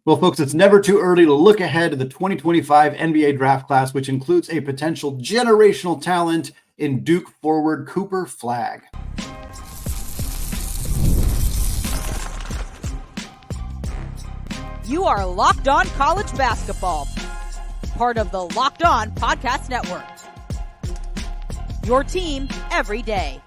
Well, folks, it's never too early to look ahead to the 2025 NBA draft class, which includes a potential generational talent in Duke forward Cooper Flagg. You are Locked On College Basketball, part of the Locked On Podcast Network. Your team every day.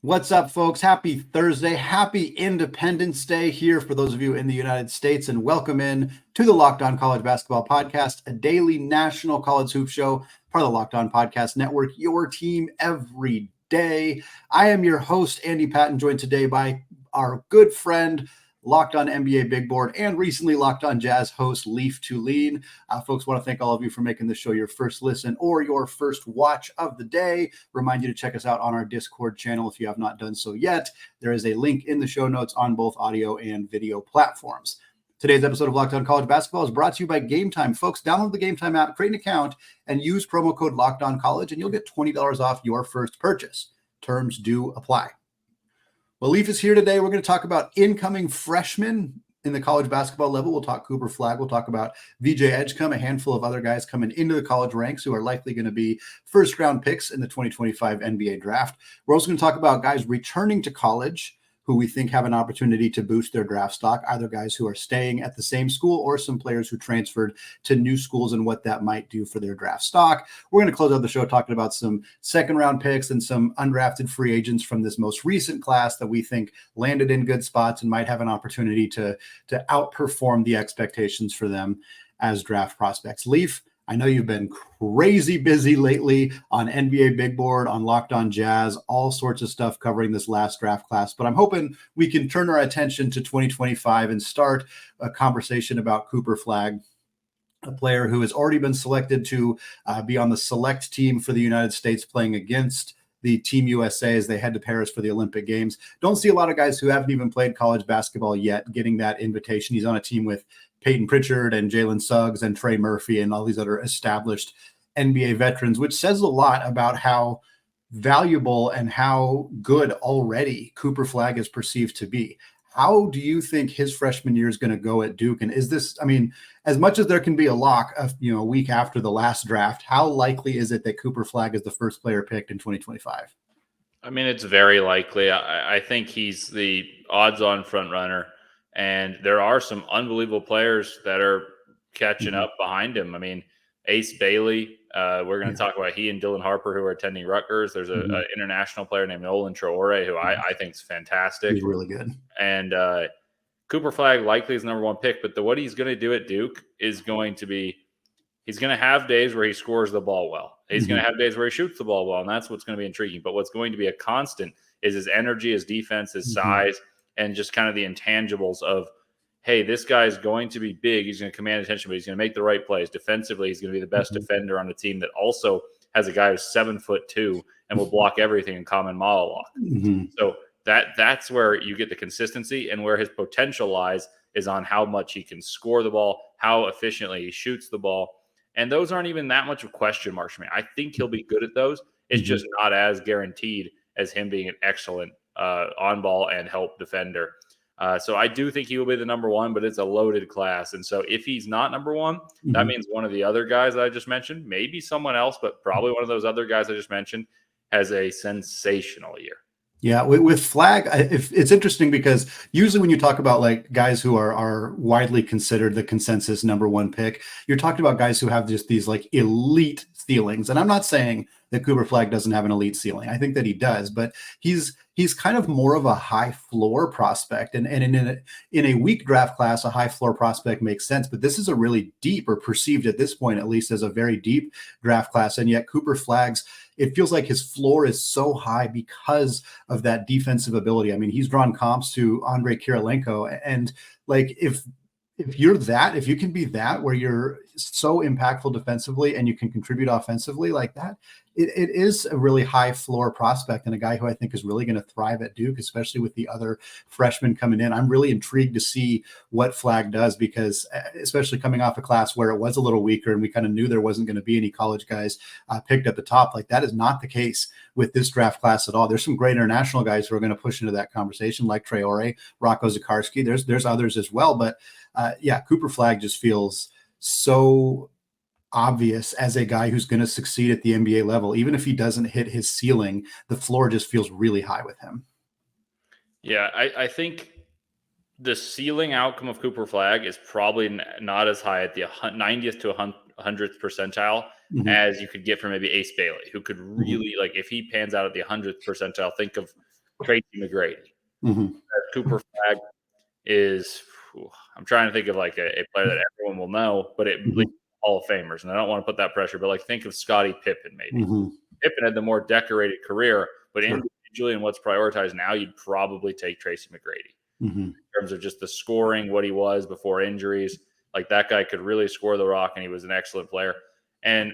What's up, folks? Happy Thursday. Happy Independence Day here for those of you in the United States, and welcome in to the Locked On College Basketball Podcast, a daily national college hoop show, part of the Locked On Podcast Network, your team every day. I am your host, Andy Patton, joined today by our good friend, Locked On NBA Big Board, and recently Locked On Jazz host Leaf Tulane. Folks, want to thank all of you for making this show your first listen or your first watch of the day. Remind you to check us out on our Discord channel if you have not done so yet. There is a link in the show notes on both audio and video platforms. Today's episode of Locked On College Basketball is brought to you by Game Time. Folks, download the Game Time app, create an account, and use promo code Locked On College, and you'll get $20 off your first purchase. Terms do apply. Well, Leaf is here today. We're going to talk about incoming freshmen in the college basketball level. We'll talk Cooper Flagg. We'll talk about VJ Edgecombe, a handful of other guys coming into the college ranks who are likely going to be first-round picks in the 2025 NBA draft. We're also going to talk about guys returning to college who we think have an opportunity to boost their draft stock, either guys who are staying at the same school or some players who transferred to new schools and what that might do for their draft stock. We're going to close out the show talking about some second-round picks and some undrafted free agents from this most recent class that we think landed in good spots and might have an opportunity to outperform the expectations for them as draft prospects. Leaf, I know you've been crazy busy lately on NBA Big Board, on Locked On Jazz, all sorts of stuff covering this last draft class, but I'm hoping we can turn our attention to 2025 and start a conversation about Cooper Flagg, a player who has already been selected to be on the select team for the United States playing against the Team USA as they head to Paris for the Olympic Games. Don't see a lot of guys who haven't even played college basketball yet getting that invitation. He's on a team with Peyton Pritchard and Jalen Suggs and Trey Murphy and all these other established NBA veterans, which says a lot about how valuable and how good already Cooper Flagg is perceived to be. How do you think his freshman year is going to go at Duke? And is this, I mean, as much as there can be a lock of, a week after the last draft, how likely is it that Cooper Flagg is the first player picked in 2025? I mean, it's very likely. I think he's the odds-on front runner. And there are some unbelievable players that are catching up behind him. I mean, Ace Bailey, we're going to talk about he and Dylan Harper, who are attending Rutgers. There's an international player named Nolan Traore, who I think is fantastic. He's really good. And Cooper Flagg likely is number one pick, but what he's going to do at Duke is going to be he's going to have days where he scores the ball well. He's going to have days where he shoots the ball well, and that's what's going to be intriguing. But what's going to be a constant is his energy, his defense, his size, and just kind of the intangibles of, hey, this guy is going to be big. He's going to command attention, but he's going to make the right plays. Defensively, he's going to be the best defender on the team that also has a guy who's 7'2" and will block everything in common mile lock. So that's where you get the consistency, and where his potential lies is on how much he can score the ball, how efficiently he shoots the ball. And those aren't even that much of question marks for me. I think he'll be good at those. It's just not as guaranteed as him being an excellent on-ball and help defender. So I do think he will be the number one, but it's a loaded class. And so if he's not number one, that means one of the other guys that I just mentioned, maybe someone else, but probably one of those other guys I just mentioned, has a sensational year. Yeah, with Flagg, it's interesting because usually when you talk about like guys who are widely considered the consensus number one pick, you're talking about guys who have just these like elite ceilings. And I'm not saying that Cooper Flagg doesn't have an elite ceiling. I think that he does, but he's kind of more of a high floor prospect. And in a weak draft class, a high floor prospect makes sense. But this is a really deep, or perceived at this point, at least, as a very deep draft class. And yet Cooper Flagg's, it feels like his floor is so high because of that defensive ability. I mean, he's drawn comps to Andrei Kirilenko. And like, if you can be that, where you're so impactful defensively and you can contribute offensively, like that it is a really high floor prospect and a guy who I think is really going to thrive at Duke, especially with the other freshmen coming in. I'm really intrigued to see what Flagg does, because especially coming off a class where it was a little weaker and we kind of knew there wasn't going to be any college guys picked at the top, like that is not the case with this draft class at all. There's some great international guys who are going to push into that conversation, like Traore, Rocco Zakarski. There's others as well, but Cooper Flagg just feels so obvious as a guy who's going to succeed at the NBA level. Even if he doesn't hit his ceiling, the floor just feels really high with him. Yeah, I think the ceiling outcome of Cooper Flagg is probably not as high at the 90th to 100th percentile as you could get from maybe Ace Bailey, who could really, like, if he pans out at the 100th percentile, think of Tracy McGrady. Cooper Flagg is, I'm trying to think of like a player that everyone will know, but it Hall of Famers, and I don't want to put that pressure, but like think of Scottie Pippen maybe. Pippen had the more decorated career, but individually and what's prioritized now, you'd probably take Tracy McGrady in terms of just the scoring, what he was before injuries. Like that guy could really score the rock, and he was an excellent player. And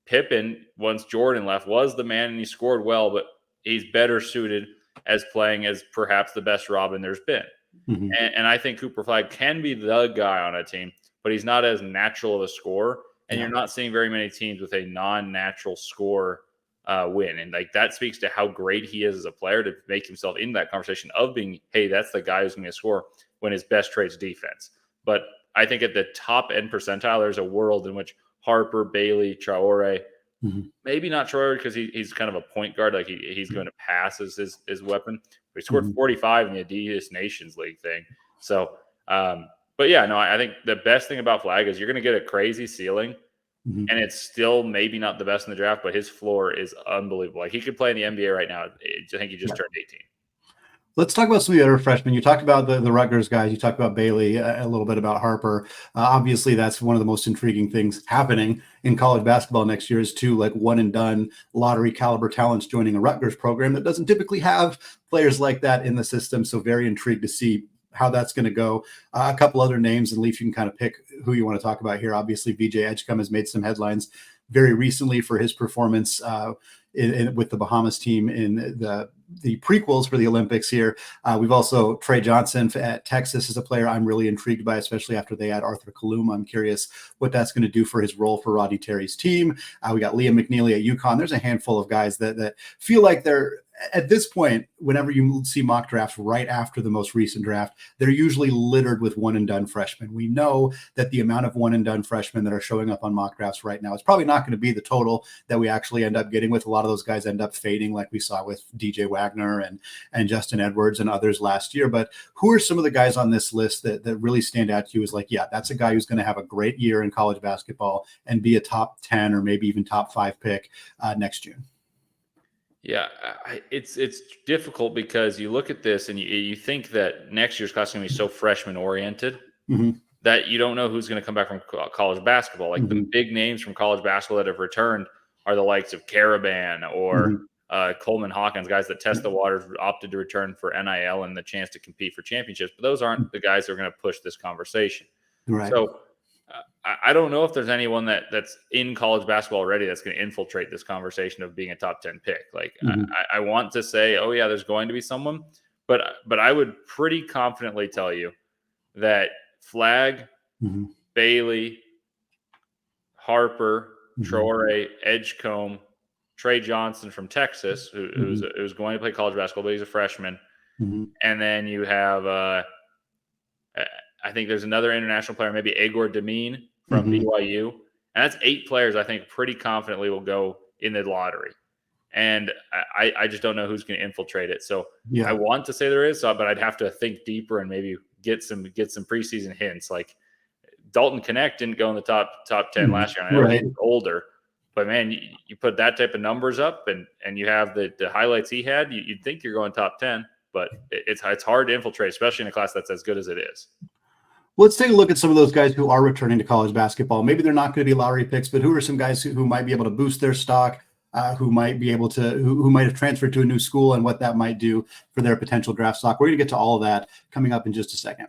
Pippen, once Jordan left, was the man, and he scored well, but he's better suited as playing as perhaps the best Robin there's been. And I think Cooper Flagg can be the guy on a team, but he's not as natural of a scorer, and you're not seeing very many teams with a non-natural score win. And like that speaks to how great he is as a player to make himself in that conversation of being, hey, that's the guy who's going to score when his best trait's defense. But I think at the top end percentile, there's a world in which Harper, Bailey, Traore, maybe not Traore because he's kind of a point guard, like he's going to pass as his weapon. But he scored 45 in the Adidas Nations League thing. So, but yeah, no, I think the best thing about Flagg is you're going to get a crazy ceiling, and it's still maybe not the best in the draft, but his floor is unbelievable. Like he could play in the NBA right now. I think he just turned 18. Let's talk about some of the other freshmen. You talked about the Rutgers guys. You talked about Bailey, a little bit about Harper. Obviously, that's one of the most intriguing things happening in college basketball next year is two like one and done lottery caliber talents joining a Rutgers program that doesn't typically have players like that in the system. So very intrigued to see how that's going to go. A couple other names, and Leaf, you can kind of pick who you want to talk about here. Obviously, VJ Edgecombe has made some headlines very recently for his performance with the Bahamas team in the prequels for the Olympics here. We've also Tre Johnson at Texas is a player I'm really intrigued by, especially after they add Arthur Kaluma. I'm curious what that's going to do for his role for Roddy Terry's team. We got Liam McNeely at UConn. There's a handful of guys that feel like they're, at this point, whenever you see mock drafts right after the most recent draft, they're usually littered with one and done freshmen. We know that the amount of one and done freshmen that are showing up on mock drafts right now is probably not going to be the total that we actually end up getting with. A lot of those guys end up fading, like we saw with DJ Wagner and Justin Edwards and others last year. But who are some of the guys on this list that really stand out to you as like, yeah, that's a guy who's going to have a great year in college basketball and be a top 10 or maybe even top 5 pick next June? Yeah, it's difficult because you look at this and you think that next year's class is going to be so freshman oriented that you don't know who's going to come back from college basketball. Like the big names from college basketball that have returned are the likes of Karaban or Coleman Hawkins, guys that test the waters, opted to return for NIL and the chance to compete for championships. But those aren't the guys that are going to push this conversation. Right. So I don't know if there's anyone that's in college basketball already that's going to infiltrate this conversation of being a top 10 pick. Like I want to say, oh yeah, there's going to be someone, but I would pretty confidently tell you that Flagg, Bailey, Harper, Traore, Edgecombe, Tre Johnson from Texas, who's going to play college basketball, but he's a freshman. And then you have I think there's another international player, maybe Igor Demine from BYU. And that's 8 players I think pretty confidently will go in the lottery. And I just don't know who's going to infiltrate it. So I want to say there is, but I'd have to think deeper and maybe get some preseason hints. Like Dalton Connect didn't go in the top 10 last year. I know he's older, but man, you put that type of numbers up and you have the highlights he had, you'd think you're going top 10, but it's hard to infiltrate, especially in a class that's as good as it is. Let's take a look at some of those guys who are returning to college basketball. Maybe they're not going to be lottery picks, but who are some guys who might be able to boost their stock, who might be able to, who might have transferred to a new school and what that might do for their potential draft stock. We're going to get to all of that coming up in just a second.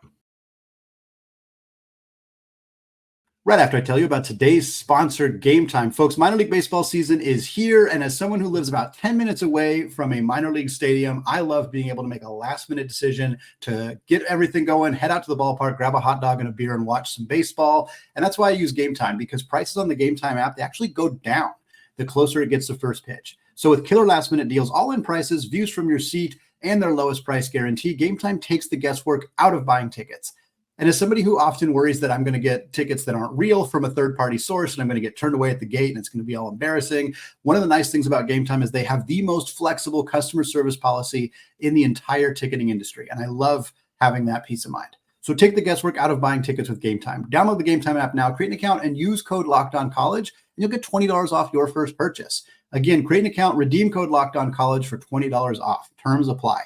Right after I tell you about today's sponsored Game Time. Folks, minor league baseball season is here, and as someone who lives about 10 minutes away from a minor league stadium, I love being able to make a last-minute decision to get everything going, head out to the ballpark, grab a hot dog and a beer, and watch some baseball. And that's why I use Game Time, because prices on the Game Time app, they actually go down the closer it gets to first pitch. So with killer last-minute deals, all-in prices, views from your seat, and their lowest price guarantee, Game Time takes the guesswork out of buying tickets. And as somebody who often worries that I'm going to get tickets that aren't real from a third-party source and I'm going to get turned away at the gate and it's going to be all embarrassing, one of the nice things about Game Time is they have the most flexible customer service policy in the entire ticketing industry. And I love having that peace of mind. So take the guesswork out of buying tickets with Game Time. Download the Game Time app now, create an account, and use code LOCKEDONCollege, and you'll get $20 off your first purchase. Again, create an account, redeem code LOCKEDONCollege for $20 off. Terms apply.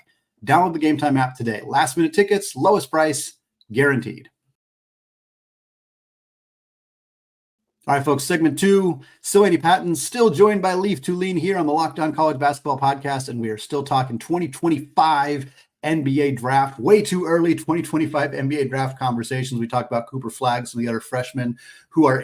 Download the Game Time app today. Last-minute tickets, lowest price, guaranteed. All right, folks, segment 2, still Andy Patton, still joined by Leaf Tulane here on the Locked On College Basketball Podcast, and we are still talking 2025 NBA draft. Way too early 2025 NBA draft conversations. We talked about Cooper Flagg, some of the other freshmen who are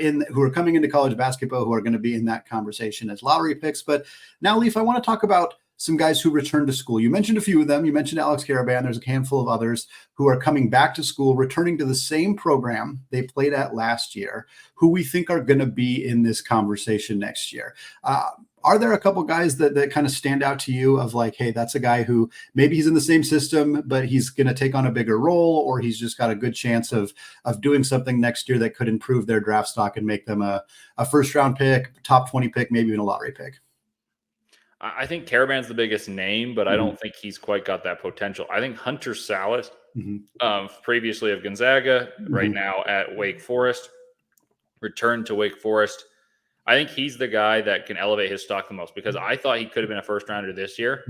coming into college basketball who are going to be in that conversation as lottery picks. But now, Leaf, I want to talk about some guys who returned to school. You mentioned a few of them. You mentioned Alex Karaban. There's a handful of others who are coming back to school, returning to the same program they played at last year, who we think are going to be in this conversation next year. Are there a couple guys that kind of stand out to you of like, hey, that's a guy who maybe he's in the same system, but he's going to take on a bigger role, or he's just got a good chance of doing something next year that could improve their draft stock and make them a first-round pick, top 20 pick, maybe even a lottery pick? I think Karaban's the biggest name, but I don't think he's quite got that potential. I think Hunter Sallis, previously of Gonzaga, right now at Wake Forest, returned to Wake Forest. I think he's the guy that can elevate his stock the most, because I thought he could have been a first-rounder this year.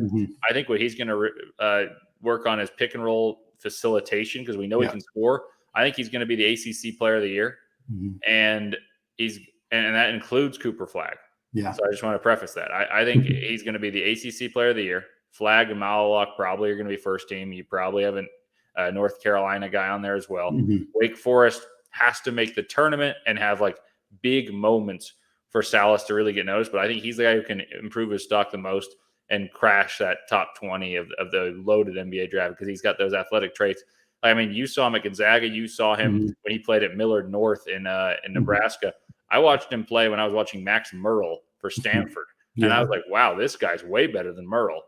I think what he's going to work on is pick and roll facilitation, because we know he can score. I think he's going to be the ACC Player of the Year, and that includes Cooper Flagg. Yeah. So I just want to preface that. I think he's going to be the ACC Player of the Year. Flagg and Malalock probably are going to be first team. You probably have a North Carolina guy on there as well. Wake Forest has to make the tournament and have like big moments for Sallis to really get noticed. But I think he's the guy who can improve his stock the most and crash that top 20 of the loaded NBA draft, because he's got those athletic traits. I mean, you saw him at Gonzaga. You saw him when he played at Millard North in Nebraska. I watched him play when I was watching Max Merle for Stanford. And I was like, wow, this guy's way better than Merle.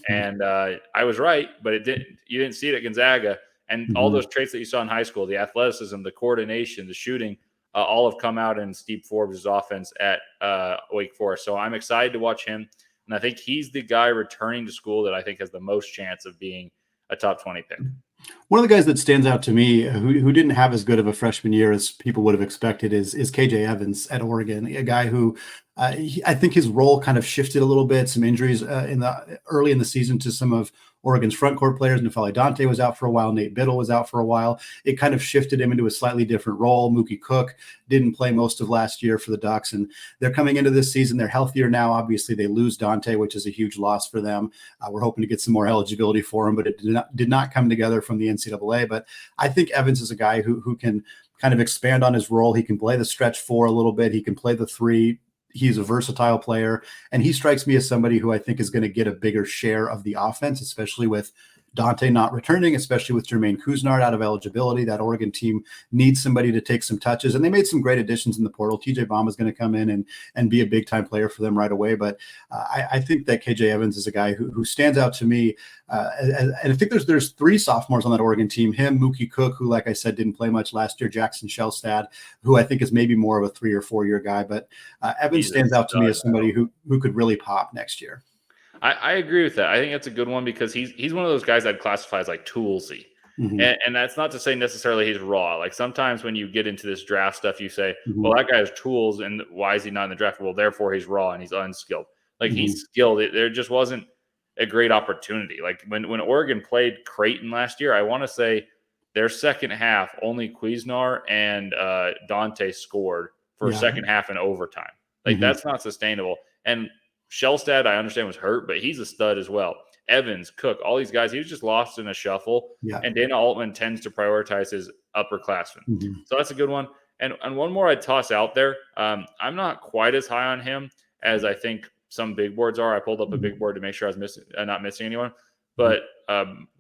And I was right, but you didn't see it at Gonzaga. And all those traits that you saw in high school, the athleticism, the coordination, the shooting, all have come out in Steve Forbes' offense at Wake Forest. So I'm excited to watch him. And I think he's the guy returning to school that I think has the most chance of being a top 20 pick. One of the guys that stands out to me who didn't have as good of a freshman year as people would have expected is KJ Evans at Oregon, a guy who I think his role kind of shifted a little bit. Some injuries early in the season to some of Oregon's front court players. N'Faly Dante was out for a while. Nate Biddle was out for a while. It kind of shifted him into a slightly different role. Mookie Cook didn't play most of last year for the Ducks, and they're coming into this season. They're healthier now. Obviously, they lose Dante, which is a huge loss for them. We're hoping to get some more eligibility for him, but it did not come together from the NCAA. But I think Evans is a guy who can kind of expand on his role. He can play the stretch four a little bit. He can play the three. He's a versatile player, and he strikes me as somebody who I think is going to get a bigger share of the offense, especially with Dante not returning, especially with Jermaine Couisnard out of eligibility. That Oregon team needs somebody to take some touches, and they made some great additions in the portal. TJ Bamba is going to come in and be a big-time player for them right away, but I think that KJ Evans is a guy who stands out to me, and I think there's three sophomores on that Oregon team, him, Mookie Cook, who, like I said, didn't play much last year, Jackson Shellstad, who I think is maybe more of a 3 or 4 year guy, but Evans stands out to me as somebody who could really pop next year. I agree with that. I think that's a good one, because he's one of those guys I'd classify as like toolsy. And that's not to say necessarily he's raw. Like sometimes when you get into this draft stuff, you say, well, that guy has tools, and why is he not in the draft? Well, therefore he's raw and he's unskilled. Like he's skilled. There just wasn't a great opportunity. Like when Oregon played Creighton last year, I want to say their second half, only Couisnard and Dante scored for a second half in overtime. Like that's not sustainable. And Shellstad, I understand, was hurt, but he's a stud as well. Evans, Cook, all these guys, he was just lost in a shuffle. And Dana Altman tends to prioritize his upperclassmen. So that's a good one. And one more I'd toss out there. I'm not quite as high on him as I think some big boards are. I pulled up a big board to make sure I was not missing anyone. But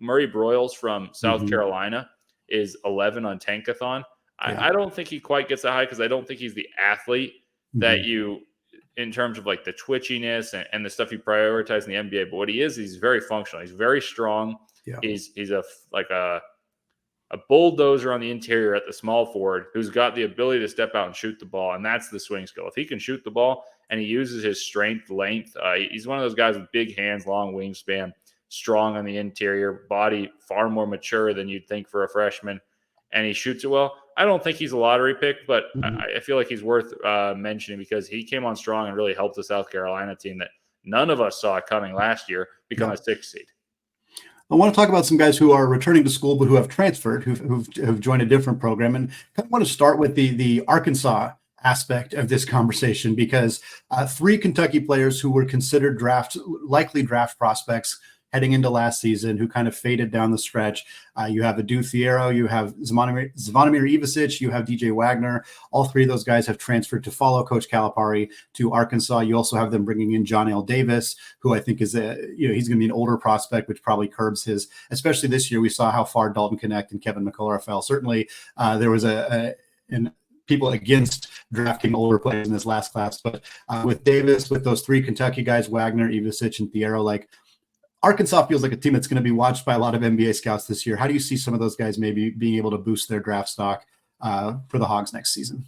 Murray-Boyles from South Carolina is 11 on Tankathon. I don't think he quite gets that high because I don't think he's the athlete that you, in terms of like the twitchiness and the stuff you prioritize in the NBA. But what he is, he's very functional. He's very strong. Yeah. He's a bulldozer on the interior at the small forward who's got the ability to step out and shoot the ball, and that's the swing skill. If he can shoot the ball and he uses his strength, length, he's one of those guys with big hands, long wingspan, strong on the interior, body far more mature than you'd think for a freshman, and he shoots it well. I don't think he's a lottery pick, but I feel like he's worth mentioning because he came on strong and really helped the South Carolina team that none of us saw coming last year become a 6th seed. I want to talk about some guys who are returning to school but who have transferred, who've joined a different program, and kind of want to start with the Arkansas aspect of this conversation because 3 Kentucky players who were considered likely draft prospects heading into last season who kind of faded down the stretch. You have Adou Thiero, you have Zvonimir Ivisic, you have DJ Wagner. All 3 of those guys have transferred to follow Coach Calipari to Arkansas. You also have them bringing in Johnell Davis, who I think is he's going to be an older prospect, which probably curbs his, especially this year. We saw how far Dalton Knecht and Kevin McCullough fell. Certainly there was people against drafting older players in this last class, but with Davis, with those 3 Kentucky guys, Wagner, Ivisic, and Thiero, like, Arkansas feels like a team that's going to be watched by a lot of NBA scouts this year. How do you see some of those guys maybe being able to boost their draft stock for the Hogs next season?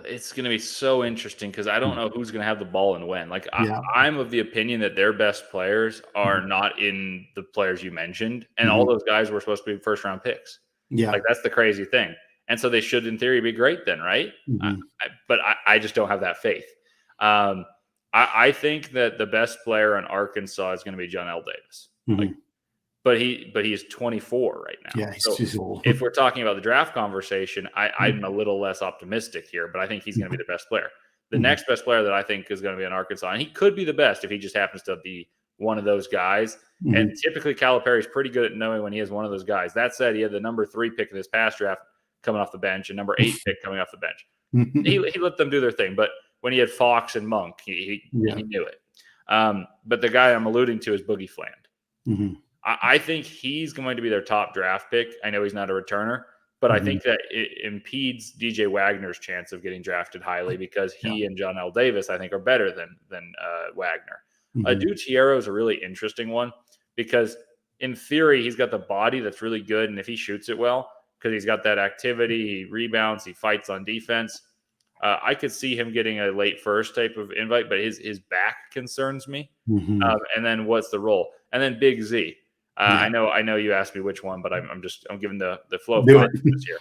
It's going to be so interesting because I don't know who's going to have the ball and when. Like, I'm of the opinion that their best players are not in the players you mentioned, and all those guys were supposed to be first-round picks. Yeah, like that's the crazy thing. And so they should, in theory, be great then, right? But I just don't have that faith. I think that the best player in Arkansas is going to be Johnell Davis. But he is 24 right now. Yeah, he's old. If we're talking about the draft conversation, I'm a little less optimistic here, but I think he's going to be the best player. The next best player that I think is going to be in Arkansas, and he could be the best if he just happens to be one of those guys. And typically Calipari is pretty good at knowing when he has one of those guys. That said, he had the number 3 pick in this past draft coming off the bench and number 8 pick coming off the bench. He let them do their thing, but when he had Fox and Monk, he knew it. But the guy I'm alluding to is Boogie Fland. I think he's going to be their top draft pick. I know he's not a returner, but I think that it impedes DJ Wagner's chance of getting drafted highly because he and Johnell Davis, I think, are better than Wagner. Adou Thiero is a really interesting one because in theory, he's got the body that's really good. And if he shoots it well, because he's got that activity, he rebounds, he fights on defense. I could see him getting a late first type of invite, but his back concerns me. And then what's the role? And then Big Z. I know you asked me which one, but I'm giving the flow of consciousness here.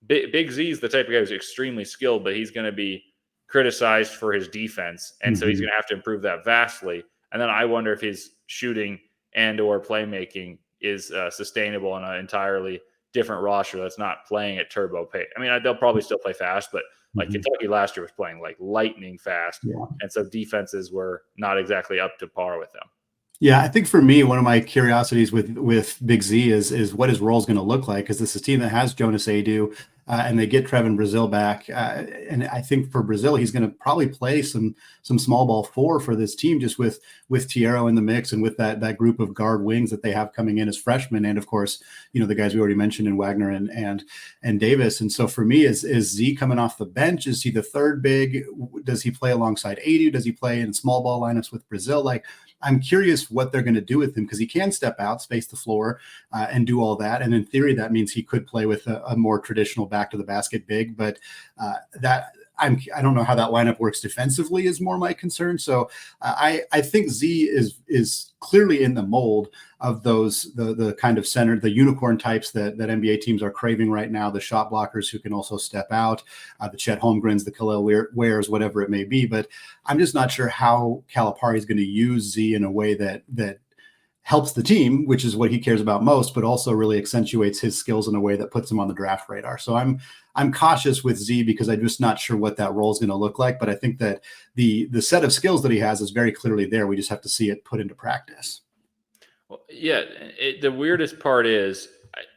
Big Z is the type of guy who's extremely skilled, but he's going to be criticized for his defense, and so he's going to have to improve that vastly. And then I wonder if his shooting and or playmaking is sustainable on an entirely different roster that's not playing at turbo pace. I mean, they'll probably still play fast, but like Kentucky last year was playing like lightning fast. And so defenses were not exactly up to par with them. Yeah, I think for me, one of my curiosities with Big Z is what his role is going to look like, because this is a team that has Jonas Adou and they get Trevin Brazile back. And I think for Brazile, he's going to probably play some small ball 4 for this team, just with Thiero in the mix and with that group of guard wings that they have coming in as freshmen. And of course, the guys we already mentioned in Wagner and Davis. And so for me, is Z coming off the bench? Is he the third big? Does he play alongside Adou? Does he play in small ball lineups with Brazile? Like, I'm curious what they're going to do with him, because he can step out, space the floor, and do all that. And in theory, that means he could play with a more traditional back to the basket big. But I don't know how that lineup works defensively is more my concern. So I think Z is clearly in the mold of those the kind of center, the unicorn types that NBA teams are craving right now, the shot blockers who can also step out, the Chet Holmgrens, the Khalil Wares, whatever it may be. But I'm just not sure how Calipari is going to use Z in a way that helps the team, which is what he cares about most, but also really accentuates his skills in a way that puts him on the draft radar. So I'm cautious with Z because I'm just not sure what that role is going to look like. But I think that the set of skills that he has is very clearly there. We just have to see it put into practice. Well, yeah. The weirdest part is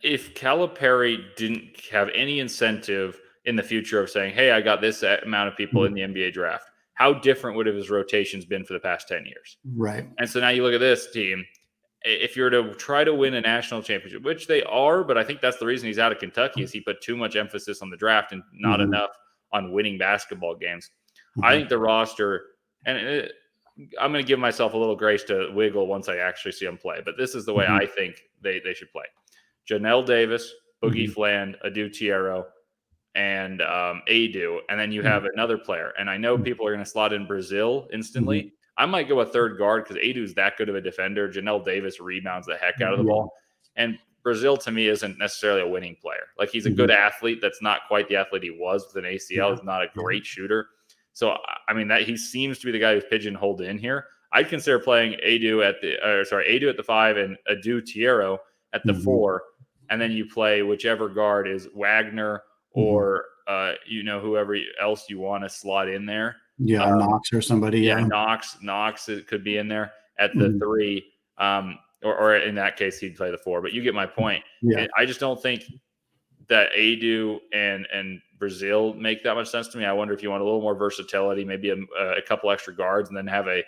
if Calipari didn't have any incentive in the future of saying, hey, I got this amount of people in the NBA draft. How different would have his rotations been for the past 10 years? Right. And so now you look at this team. If you're to try to win a national championship, which they are, but I think that's the reason he's out of Kentucky is he put too much emphasis on the draft and not enough on winning basketball games. I think the roster, and I'm going to give myself a little grace to wiggle once I actually see them play, but this is the way I think they should play. Johnell Davis, Boogie Fland, Adou Thiero, and Adou, and then you have another player. And I know people are going to slot in Brazil instantly. I might go a third guard because Adou's that good of a defender. Johnell Davis rebounds the heck out of the ball. And Brazil, to me, isn't necessarily a winning player. Like, he's a good athlete. That's not quite the athlete he was with an ACL. He's not a great shooter. So, I mean, that he seems to be the guy who's pigeonholed in here. I'd consider playing Adou at the 5 and Adou Thiero at the 4. And then you play whichever guard is Wagner or whoever else you want to slot in there. Yeah, Knox or somebody. Yeah, Knox it could be in there at the 3. Or in that case, he'd play the 4. But you get my point. Yeah. I just don't think that Adou and Brazil make that much sense to me. I wonder if you want a little more versatility, maybe a couple extra guards, and then have a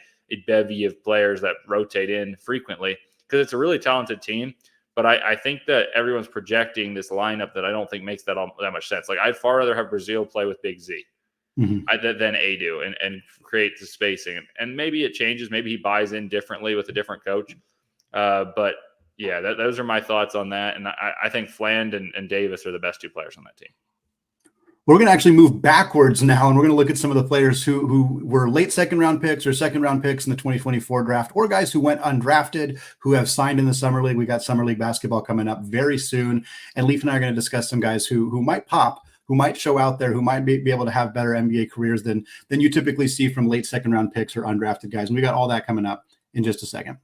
bevy of players that rotate in frequently, because it's a really talented team. But I think that everyone's projecting this lineup that I don't think makes that much sense. Like, I'd far rather have Brazil play with Big Z than Adou and create the spacing. And maybe it changes. Maybe he buys in differently with a different coach. But yeah, those are my thoughts on that. And I think Fland and Davis are the best 2 players on that team. We're going to actually move backwards now, and we're going to look at some of the players who were late second-round picks or second-round picks in the 2024 draft, or guys who went undrafted, who have signed in the Summer League. We got Summer League basketball coming up very soon, and Leaf and I are going to discuss some guys who might pop, who might show out there, who might be able to have better NBA careers than you typically see from late second-round picks or undrafted guys. And we got all that coming up in just a second.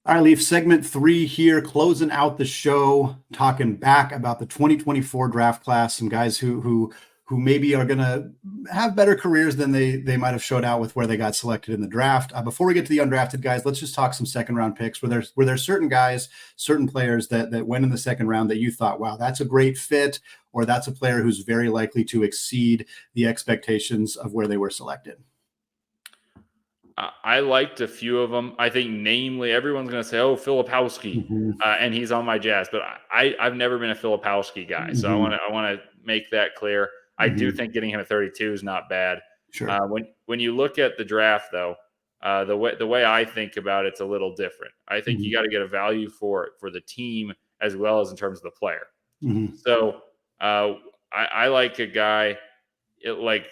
All right, Leaf, segment 3 here, closing out the show, talking back about the 2024 draft class, some guys who maybe are going to have better careers than they might have showed out with where they got selected in the draft. Before we get to the undrafted guys, let's just talk some second-round picks. Were there certain guys, certain players that went in the second round that you thought, wow, that's a great fit, or that's a player who's very likely to exceed the expectations of where they were selected? I liked a few of them. I think, namely, everyone's going to say, "Oh, Filipowski," and he's on my Jazz. But I've never been a Filipowski guy, so I want to make that clear. I do think getting him at 32 is not bad. Sure. When you look at the draft, though, the way I think about it's a little different. I think you got to get a value for the team as well as in terms of the player. So I like a guy like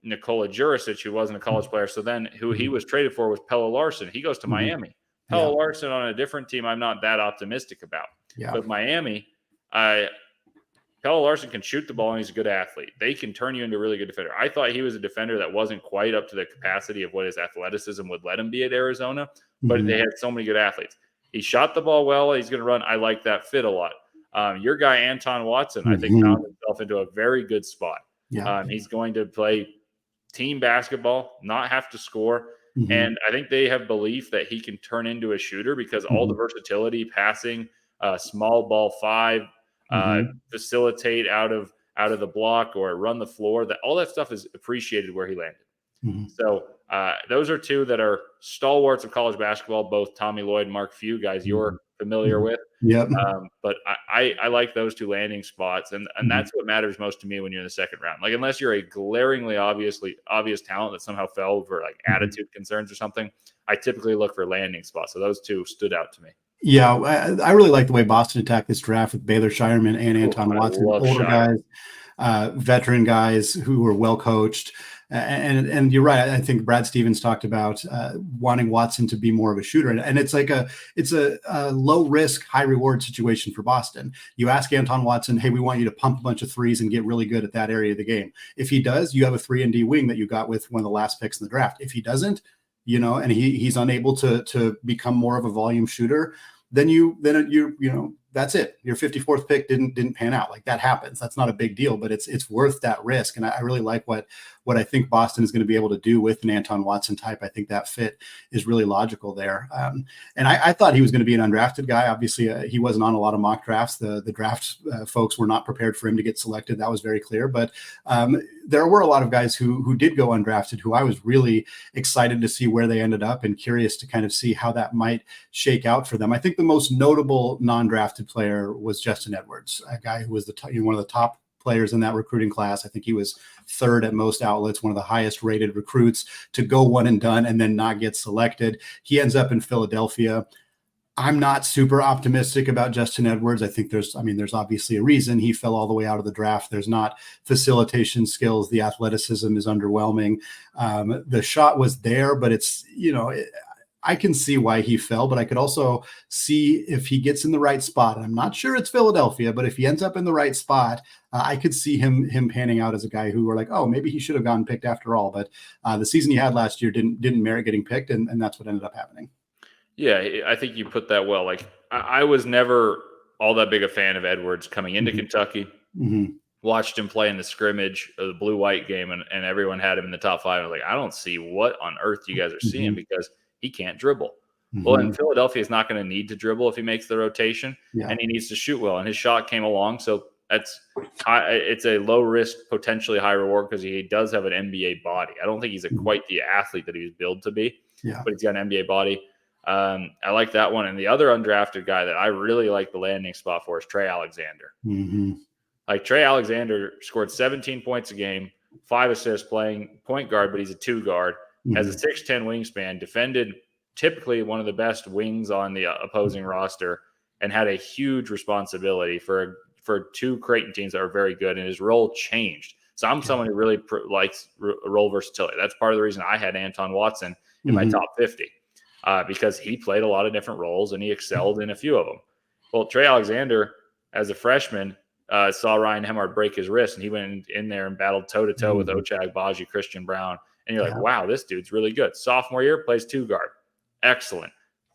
Nikola Jurisic, who wasn't a college player. So then who he was traded for was Pelle Larsson. He goes to Miami. Pelle Larsson on a different team I'm not that optimistic about. But Miami, Pelle Larsson can shoot the ball, and he's a good athlete. They can turn you into a really good defender. I thought he was a defender that wasn't quite up to the capacity of what his athleticism would let him be at Arizona, but they had so many good athletes. He shot the ball well. He's going to run. I like that fit a lot. Your guy, Anton Watson, I think found himself into a very good spot. He's going to play team basketball, not have to score. And I think they have belief that he can turn into a shooter because all the versatility, passing, small ball 5, facilitate out of the block or run the floor, that all that stuff is appreciated where he landed. So those are 2 that are stalwarts of college basketball, both Tommy Lloyd and Mark Few, guys you're familiar with. But I like those 2 landing spots, and that's what matters most to me when you're in the second round. Like, unless you're a glaringly obvious talent that somehow fell for like attitude concerns or something, I typically look for landing spots. So those 2 stood out to me. Yeah, I really like the way Boston attacked this draft with Baylor Shireman and Anton Watson, older guys, veteran guys who were well coached. And you're right. I think Brad Stevens talked about wanting Watson to be more of a shooter, and it's a low risk, high reward situation for Boston. You ask Anton Watson, "Hey, we want you to pump a bunch of threes and get really good at that area of the game." If he does, you have a 3-and-D wing that you got with one of the last picks in the draft. If he doesn't, and he's unable to become more of a volume shooter, then that's it. Your 54th pick didn't pan out. Like, that happens. That's not a big deal, but it's worth that risk. And I really like what what I think Boston is going to be able to do with an Anton Watson type. I think that fit is really logical there. And I thought he was going to be an undrafted guy. Obviously, he wasn't on a lot of mock drafts. The draft folks were not prepared for him to get selected. That was very clear. But there were a lot of guys who did go undrafted, who I was really excited to see where they ended up and curious to kind of see how that might shake out for them. I think the most notable non-drafted player was Justin Edwards, a guy who was one of the top players in that recruiting class. I think he was third at most outlets, one of the highest rated recruits to go one and done and then not get selected. He ends up in Philadelphia. I'm not super optimistic about Justin Edwards. I think there's obviously a reason he fell all the way out of the draft. There's not facilitation skills. The athleticism is underwhelming. The shot was there, but it's, I can see why he fell, but I could also see if he gets in the right spot. I'm not sure it's Philadelphia, but if he ends up in the right spot, I could see him panning out as a guy who we're like, oh, maybe he should have gotten picked after all. But the season he had last year didn't merit getting picked, and that's what ended up happening. Yeah, I think you put that well. Like, I was never all that big a fan of Edwards coming into Kentucky. Watched him play in the scrimmage of the blue-white game, and everyone had him in the top 5. I was like, I don't see what on earth you guys are seeing because he can't dribble. Well, in Philadelphia, he's not going to need to dribble if he makes the rotation, and he needs to shoot well. And his shot came along, so it's a low-risk, potentially high reward because he does have an NBA body. I don't think he's quite the athlete that he was built to be, but he's got an NBA body. I like that one. And the other undrafted guy that I really like the landing spot for is Trey Alexander. Like, Trey Alexander scored 17 points a game, 5 assists playing point guard, but he's a 2 guard, has a 6'10" wingspan, defended typically one of the best wings on the opposing roster, and had a huge responsibility for 2 Creighton teams that are very good, and his role changed. So I'm someone who really likes role versatility. That's part of the reason I had Anton Watson in my top 50. Because he played a lot of different roles and he excelled in a few of them. Well, Trey Alexander, as a freshman, saw Ryan Hemard break his wrist, and he went in there and battled toe-to-toe with Ochai Agbaji, Christian Brown. And you're like, wow, this dude's really good. Sophomore year, plays 2 guard. Excellent.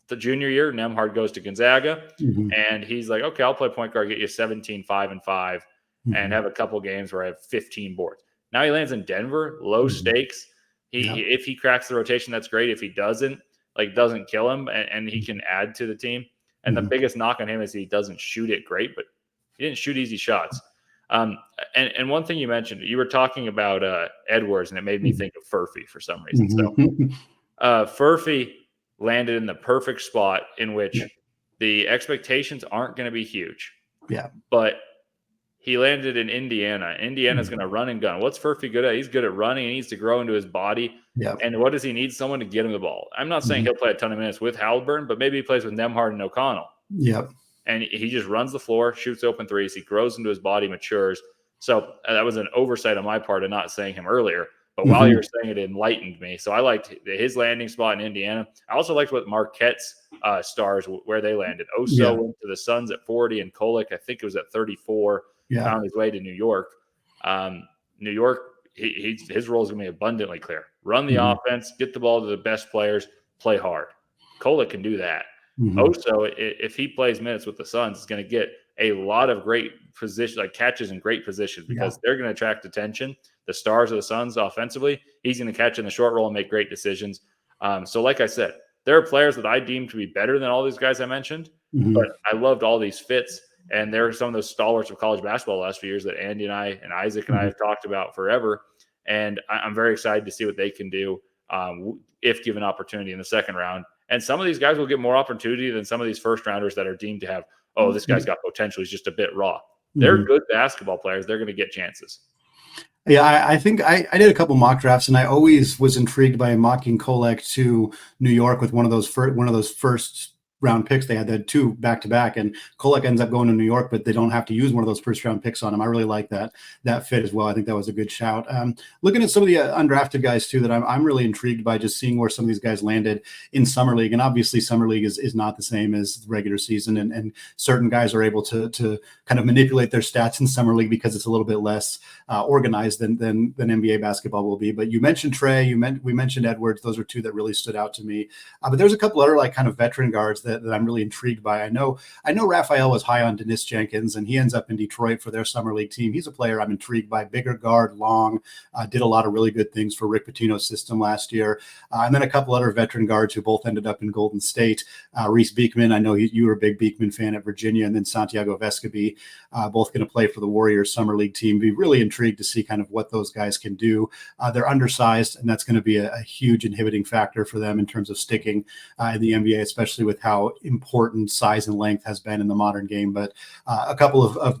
The junior year, Nembhard goes to Gonzaga, and he's like, okay, I'll play point guard, get you 17, 5, and 5, and have a couple games where I have 15 boards. Now he lands in Denver, low stakes. If he cracks the rotation, that's great. If he doesn't kill him, and he can add to the team. And the biggest knock on him is he doesn't shoot it great, but he didn't shoot easy shots. And one thing you mentioned, you were talking about Edwards, and it made me think of Furphy for some reason. So Furphy landed in the perfect spot in which the expectations aren't going to be huge. But he landed in Indiana. Indiana's going to run and gun. What's Furphy good at? He's good at running. He needs to grow into his body. And what does he need? Someone to get him the ball. I'm not saying he'll play a ton of minutes with Halliburton, but maybe he plays with Nembhard and O'Connell. And he just runs the floor, shoots open threes. He grows into his body, matures. So that was an oversight on my part of not saying him earlier. But while you were saying it, it enlightened me. So I liked his landing spot in Indiana. I also liked what Marquette's stars, where they landed. Oso went to the Suns at 40, and Kolek, I think it was at 34. Found his way to New York. New York, his role is going to be abundantly clear. Run the offense, get the ball to the best players, play hard. Kolek can do that. Oso, if he plays minutes with the Suns, is going to get a lot of great position, like catches in great positions, because they're going to attract attention. The stars of the Suns offensively, he's going to catch in the short roll and make great decisions. So like I said, there are players that I deem to be better than all these guys I mentioned, but I loved all these fits. And there are some of those stalwarts of college basketball the last few years that Andy and I and Isaac and I have talked about forever. And I'm very excited to see what they can do if given opportunity in the second round. And some of these guys will get more opportunity than some of these first rounders that are deemed to have, oh, this guy's got potential. He's just a bit raw. They're good basketball players. They're going to get chances. Yeah, I think I did a couple mock drafts, and I always was intrigued by mocking Kolek to New York with one of those first round picks. They had 2 back-to-back, and Kolek ends up going to New York, but they don't have to use one of those first round picks on him. I really like that fit as well. I think that was a good shout. Looking at some of the undrafted guys too, that I'm really intrigued by, just seeing where some of these guys landed in summer league. And obviously summer league is not the same as the regular season, and certain guys are able to kind of manipulate their stats in summer league because it's a little bit less organized than NBA basketball will be. But you mentioned Trey, we mentioned Edwards. Those are 2 that really stood out to me. But there's a couple other like kind of veteran guards that that I'm really intrigued by. I know Raphael was high on Dennis Jenkins, and he ends up in Detroit for their summer league team. He's a player I'm intrigued by. Bigger guard, long, did a lot of really good things for Rick Pitino's system last year. And then a couple other veteran guards who both ended up in Golden State. Reece Beekman, I know you were a big Beekman fan at Virginia, and then Santiago Vescovi, both going to play for the Warriors summer league team. Be really intrigued to see kind of what those guys can do. They're undersized, and that's going to be a huge inhibiting factor for them in terms of sticking in the NBA, especially with how important size and length has been in the modern game. But a couple of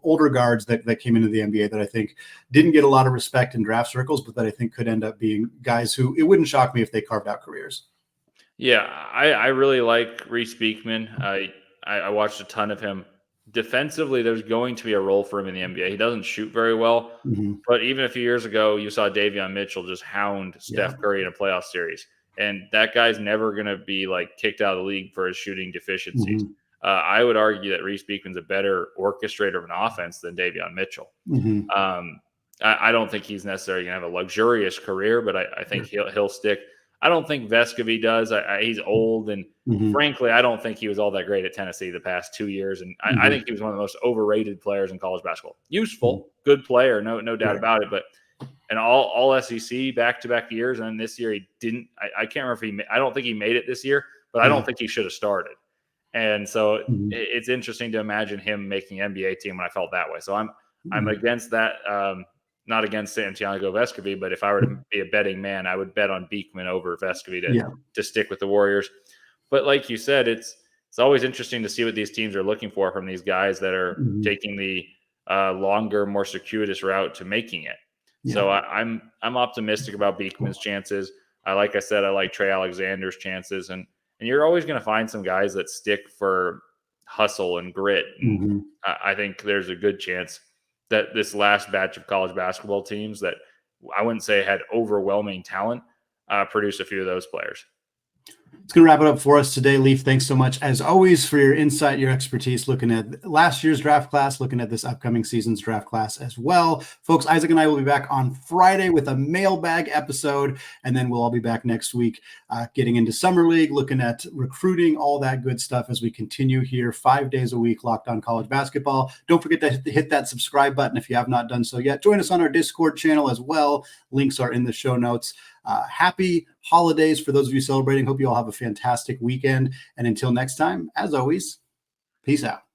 older guards that came into the NBA that I think didn't get a lot of respect in draft circles, but that I think could end up being guys who it wouldn't shock me if they carved out careers. Yeah, I really like Reece Beekman. I watched a ton of him. Defensively, there's going to be a role for him in the NBA. He doesn't shoot very well, but even a few years ago, you saw Davion Mitchell just hound Steph Curry in a playoff series. And that guy's never going to be like kicked out of the league for his shooting deficiencies. I would argue that Reece Beekman's a better orchestrator of an offense than Davion Mitchell. I don't think he's necessarily going to have a luxurious career, but I think he'll stick. I don't think Vescovi does. He's old, and frankly, I don't think he was all that great at Tennessee the past 2 years. And I think he was one of the most overrated players in college basketball. Useful, good player, no doubt about it. But and all SEC back-to-back years, and this year he didn't. I can't remember if I don't think he made it this year, but I don't think he should have started. And so it's interesting to imagine him making an NBA team when I felt that way. So I'm against that. Not against Santiago Vescovi, but if I were to be a betting man, I would bet on Beekman over Vescovi to stick with the Warriors. But like you said, it's always interesting to see what these teams are looking for from these guys that are taking the longer, more circuitous route to making it. So I'm optimistic about Beekman's chances. Like I said, I like Trey Alexander's chances, and you're always going to find some guys that stick for hustle and grit. And I think there's a good chance that this last batch of college basketball teams that I wouldn't say had overwhelming talent produce a few of those players. It's going to wrap it up for us today. Leaf, thanks so much, as always, for your insight, your expertise, looking at last year's draft class, looking at this upcoming season's draft class as well. Folks, Isaac and I will be back on Friday with a mailbag episode, and then we'll all be back next week getting into Summer League, looking at recruiting, all that good stuff as we continue here 5 days a week, Locked On College Basketball. Don't forget to hit that subscribe button if you have not done so yet. Join us on our Discord channel as well. Links are in the show notes. Happy holidays for those of you celebrating. Hope you all have a fantastic weekend. And until next time, as always, peace out.